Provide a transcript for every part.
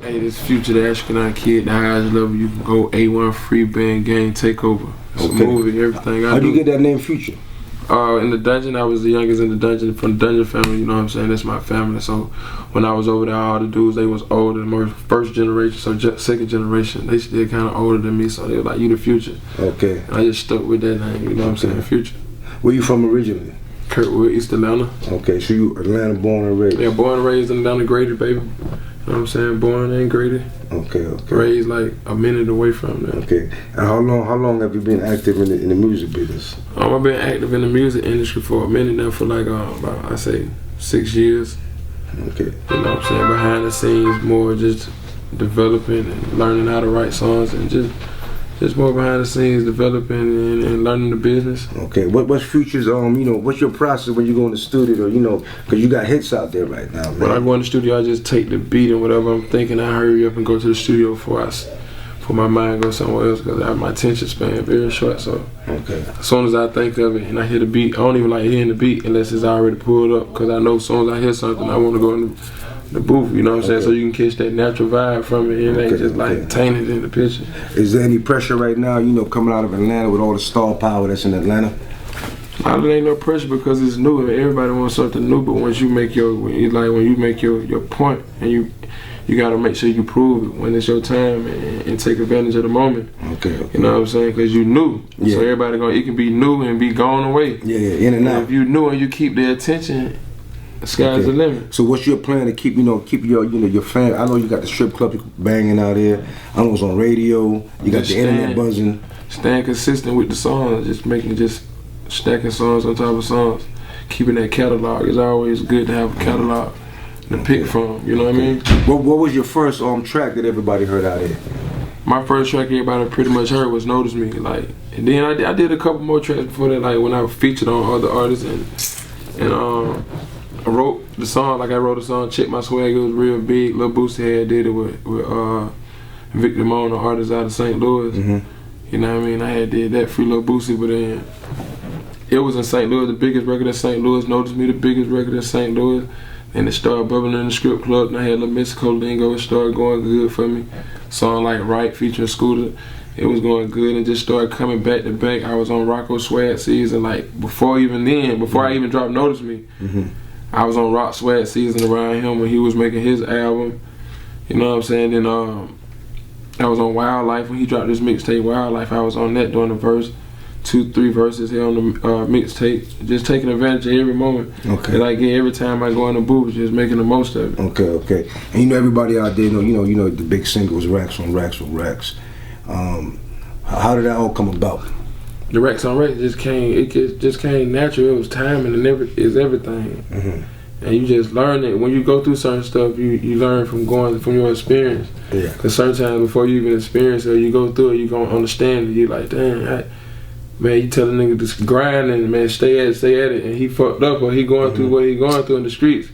Hey, this Future the Astronaut Kid, the highest level you can go. A1 free band game takeover. It's a movie, everything I do. How'd you get that name Future? In the dungeon, I was the youngest in the dungeon from the dungeon family. You know what I'm saying? That's my family. So when I was over there, all the dudes they was older, more first generation, so second generation. They still kind of older than me, so they were like, "You the Future." Okay. And I just stuck with that name. You know what I'm saying? Future. Where you from originally? Kirkwood, East Atlanta. Okay, so you Atlanta born and raised? Yeah, born and raised in Atlanta, graded, baby. You know what I'm saying? Born and graded. Okay. Raised like a minute away from that. Okay. And how long have you been active in the music business? I've been active in the music industry for a minute now, for like about, I say, 6 years. Okay. You know what I'm saying? Behind the scenes, more just developing and learning how to write songs, and just more behind the scenes, developing and learning the business. Okay, what's Future's, what's your process when you go in the studio, because you got hits out there right now, man. When I go in the studio, I just take the beat and whatever I'm thinking, I hurry up and go to the studio before my mind goes somewhere else, because I have my attention span very short, so okay. As soon as I think of it and I hear the beat, I don't even like hearing the beat unless it's already pulled up, because I know as soon as I hear something, I want to go in the booth, you know what I'm saying? So you can catch that natural vibe from it. It ain't just like tainted in the picture. Is there any pressure right now, coming out of Atlanta with all the star power that's in Atlanta? There ain't no pressure because it's new and everybody wants something new. But once you make your point, and you gotta make sure you prove it when it's your time and take advantage of the moment. Okay. You know what I'm saying? Because you new, yeah. So everybody it can be new and be gone away. Yeah, in and out. If you new and you keep their attention, the sky's the limit. So what's your plan to keep your fan? I know you got the strip club banging out there. I know it's on radio. You got the internet buzzing. Staying consistent with the songs, just stacking songs on top of songs, keeping that catalog. It's always good to have a catalog to pick from. You know what I mean? What was your first track that everybody heard out here? My first track everybody pretty much heard was "Notice Me." And then I did a couple more tracks before that, like when I featured on other artists and I wrote the song, I wrote a song, Check My Swag, it was real big. Lil Boosie did it with Victor Moan, an artist out of St. Louis. You know what I mean? I did that for Lil Boosie, but then it was in St. Louis, the biggest record in St. Louis. Notice Me, the biggest record in St. Louis. And it started bubbling in the strip club, and I had Lil Mexico lingo. It started going good for me. Song like Right featuring Scooter, it was going good and just started coming back to back. I was on Rocco Swagg season, before I even dropped Notice Me. I was on Rock Swagg season around him when he was making his album. You know what I'm saying? Then I was on Wildlife when he dropped his mixtape Wildlife. I was on that doing the verse, 2-3 verses here on the mixtape. Just taking advantage of every moment that I get every time I go in the booth, just making the most of it. Okay. And everybody out there know the big singles, Racks on Racks with Racks. How did that all come about? The Racks on Racks just came natural. It was timing and everything. And you just learn it. When you go through certain stuff, you learn from your experience. Yeah. Because sometimes before you even experience it, or you go through it, you gonna understand it. You like, damn, man, you tell a nigga to grind and man, stay at it, and he fucked up or he going through what he going through in the streets,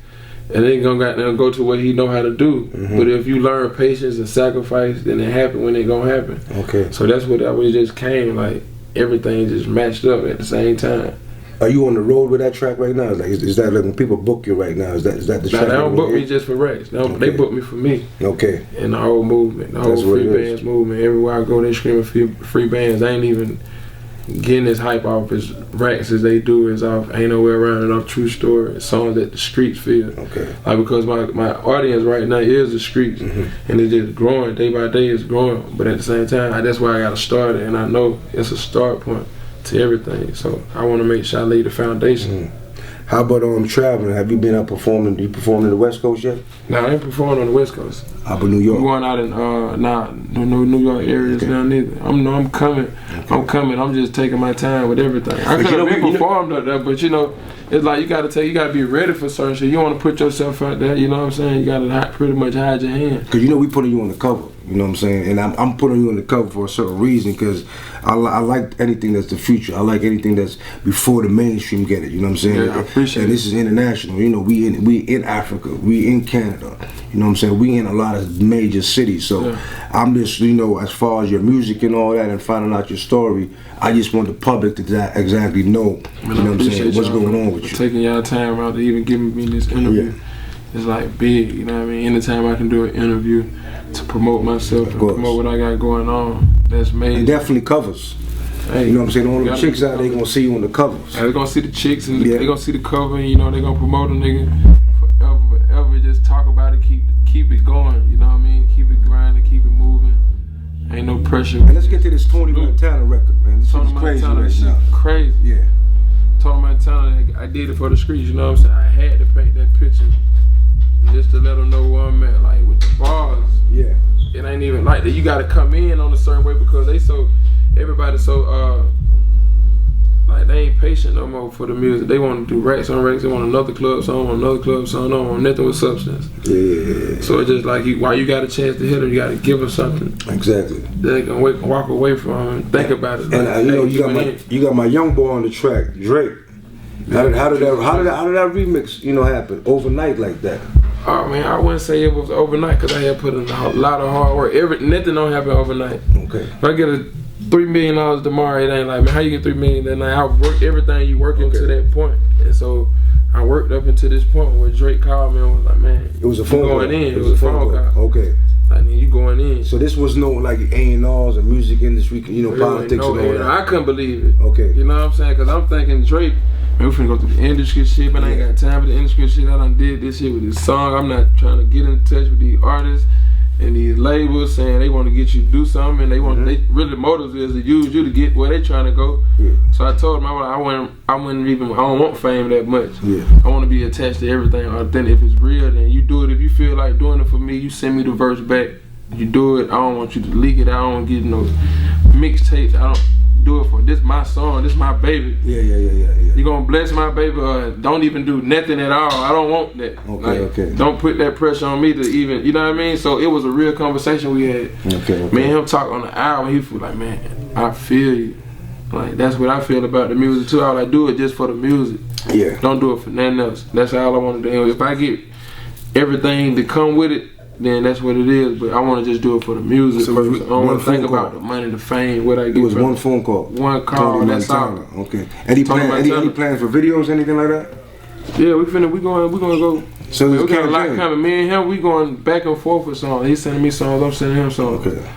and then gonna go to what he know how to do. But if you learn patience and sacrifice, then it happen when it gonna happen. Okay. So that's what it just came, everything just matched up at the same time. Are you on the road with that track right now? Is that when people book you right now? Is that the track? They don't book me just for Racks. They book me for me. Okay. And the whole movement, the whole free bands movement. Everywhere I go, they screaming free bands. I ain't even getting as hype off as Racks as they do is off Ain't Nowhere Around It, off True Story, songs that the streets feel. Okay. Because my audience right now is the streets, and it's just growing day by day. It's growing, but at the same time, that's why I got to start it, and I know it's a start point to everything. So I want to make sure I lay the foundation. How about traveling? Have you been out performing? Do you perform in the West Coast yet? No, I ain't performing on the West Coast. How about New York? I'm going out in New York areas now neither. I'm coming. Okay. I'm coming. I'm just taking my time with everything. I could have been performed up there, but it's like you gotta be ready for certain shit. You don't want to put yourself out there. You know what I'm saying? You gotta pretty much hide your hand. Cause we putting you on the cover. You know what I'm saying? And I'm putting you on the cover for a certain reason, because I like anything that's the future. I like anything that's before the mainstream get it. You know what I'm saying? Yeah, I appreciate it. And this is international. We in Africa. We in Canada. You know what I'm saying? We in a lot of major cities. So I'm just, as far as your music and all that and finding out your story, I just want the public to exactly know, you know what I'm saying, what's going on with you. Taking y'all time out to even giving me this interview. it's like big, you know what I mean? Anytime I can do an interview to promote myself and promote what I got going on, that's major. And definitely covers. Hey, you know what I'm saying? All the chicks out there gonna see you on the covers. Yeah, they're gonna see the chicks and they gonna see the cover, and you know, they gonna promote a nigga forever, just talk about it, keep it going, you know what I mean? Keep it grinding, keep it moving. Ain't no pressure. And let's get to this Tony Montana record, man. This is crazy right now. Crazy. Yeah. Tony Montana, I did it for the streets, you know what I'm saying? I had to paint that picture just to let them know where I'm at, like with the bars. Yeah. It ain't even like that. You gotta come in on a certain way because everybody's so like they ain't patient no more for the music. They want to do racks on racks. They want another club song, another club song. They don't want nothing with substance. Yeah. So it's just like while you got a chance to hit them, you got to give them something. Exactly. They can walk away from and think about it. And like, you know, you got my young boy on the track, Drake. How did that remix, you know, happen overnight like that? Oh man, I wouldn't say it was overnight because I had put in a lot of hard work. Nothing don't happen overnight. Okay. If I get a $3 million tomorrow, it ain't like, man, how you get $3 million that night? I worked everything you working to that point. And so I worked up until this point where Drake called me and was like, man, it was a phone call. It was a phone call. Okay. I mean, you going in. So this was no like A&Rs or music industry, you know, politics and all that. I couldn't believe it. Okay. You know what I'm saying? Because I'm thinking Drake, man, we finna go through the industry shit, but I ain't got time for the industry shit. I done did this shit with this song. I'm not trying to get in touch with these artists and these labels saying they want to get you to do something, and they want they really motives is to use you to get where they trying to go. Yeah. So I told them I don't want fame that much. Yeah. I want to be attached to everything. Then if it's real, then you do it. If you feel like doing it for me, you send me the verse back. You do it. I don't want you to leak it. I don't want to get no mixtapes. I don't do it for this my song. This my baby. Yeah. You gonna bless my baby or don't even do nothing at all. I don't want that. Okay. Don't put that pressure on me to even, you know what I mean? So it was a real conversation we had. Okay. Me and him talk on the hour. He feel like, man, I feel you. Like that's what I feel about the music too. I do it just for the music. Yeah. Don't do it for nothing else. That's all I want to do. If I get everything to come with it, then that's what it is. But I want to just do it for the music. So I don't want to think about the money, the fame, what I get. It was one phone call. One call. Tony that's all. Okay. Any plans for videos, anything like that? Yeah, we gonna go. So we got a lot coming. Me and him, we going back and forth with songs. He's sending me songs. I'm sending him songs. Okay.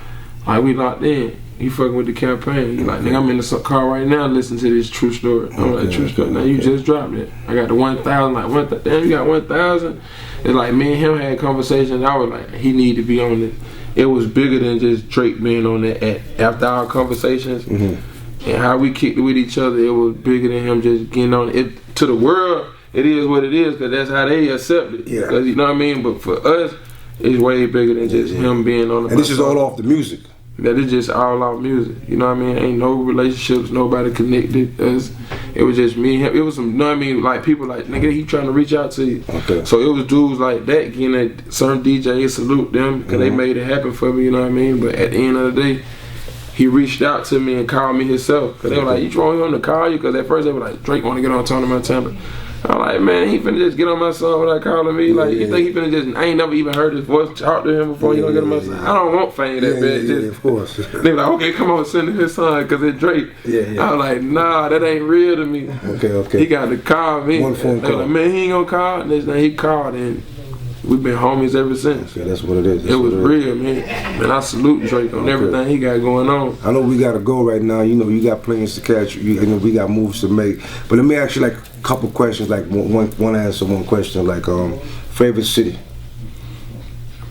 Like we locked in. He fucking with the campaign. He like, nigga, I'm in the car right now listening to this true story. I'm like, true story. Now you just dropped it. I got the 1,000. Like, damn, you got 1,000. It's like me and him had conversations. I was like, he need to be on it. It was bigger than just Drake being on it. After our conversations and how we kicked it with each other, it was bigger than him just getting on it. To the world, it is what it is because that's how they accept it. Yeah. You know what I mean? But for us, it's way bigger than just him being on it. And this is all off the music. That is just all out music. You know what I mean? Ain't no relationships, nobody connected us. It was just me and him. It was some, you know what I mean? Like people like, nigga, he trying to reach out to you. Okay. So it was dudes like that getting at certain DJs, salute them, because they made it happen for me, you know what I mean? But at the end of the day, he reached out to me and called me himself. Because they were like, you want him to call you? Because at first they were like, Drake want to get on Tony Montana. I'm like, man, he finna just get on my song without calling me. Like, you think he finna just, I ain't never even heard his voice, talk to him before he gonna get on my song. I don't want fame that bad. Yeah, of course. They were like, okay, come on, send him his song because it's Drake. I was like, nah, that ain't real to me. Okay. He got to call me. One phone call. Like, man, he ain't gonna call. And then he called and we've been homies ever since. Yeah, that's what it is. It was real, man. And I salute Drake on everything he got going on. I know we gotta go right now. You know, you got plans to catch. You know, we got moves to make. But let me ask you like a couple questions. Like one answer, one question. Like favorite city.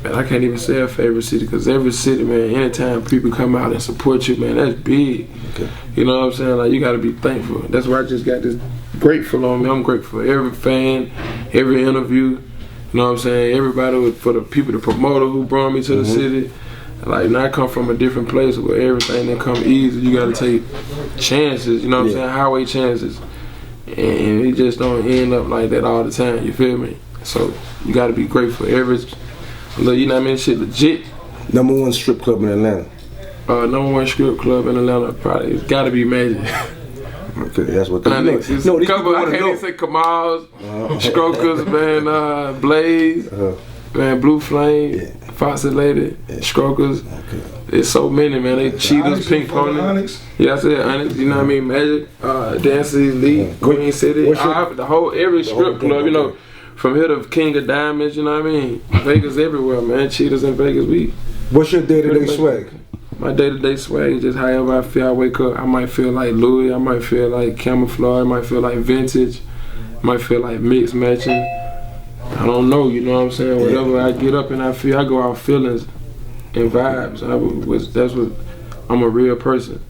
Man, I can't even say a favorite city because every city, man. Anytime people come out and support you, man, that's big. Okay. You know what I'm saying? Like you gotta be thankful. That's why I just got this grateful on me. I'm grateful for every fan, every interview. You know what I'm saying? Everybody, for the people, the promoter who brought me to the city. Like, now I come from a different place where everything didn't come easy. You gotta take chances, you know what I'm saying? Highway chances. And it just don't end up like that all the time, you feel me? So, you gotta be grateful for every, you know what I mean? Shit legit. Number one strip club in Atlanta. Number one strip club in Atlanta, probably, it's gotta be Magic. Okay, that's what they I can't even say Kamal's, Strokers, man, Blaze, man, Blue Flame, Faucet Lady, Strokers. There's so many, man. They Cheetahs, Pink Pony. Yeah, I said Onyx, you know what I mean? Magic, Dancy, Elite, Queen City, the whole, every strip club, you know. from here to King of Diamonds, you know what I mean? Vegas everywhere, man. Cheetahs in Vegas, we. What's your day-to-day swag? My day-to-day swag is just however I feel. I wake up, I might feel like Louis, I might feel like camouflage, I might feel like vintage, I might feel like mix matching. I don't know, you know what I'm saying? Whatever I get up and I feel, I go out feelings and vibes. That's what, I'm a real person.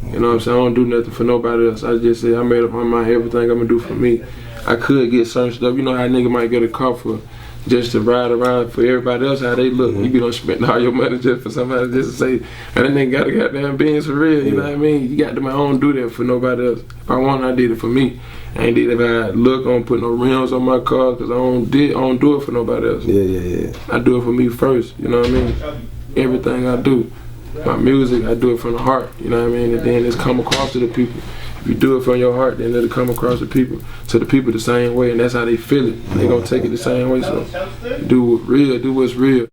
You know what I'm saying? I don't do nothing for nobody else. I just say I made up my mind everything I'm gonna do for me. I could get certain stuff. You know how a nigga might get a car for just to ride around for everybody else how they look. You be done spending all your money just for somebody just to say, and that nigga got a goddamn beans for real, you know what I mean? You got to, I don't do that for nobody else. If I want, I did it for me. I ain't did it if I look, I don't put no rims on my car because I don't do it for nobody else. Yeah. I do it for me first, you know what I mean? Everything I do. My music, I do it from the heart, you know what I mean? And then it's come across to the people. If you do it from your heart, then it'll come across to the people the same way, and that's how they feel it. They gonna take it the same way, so do what's real, do what's real.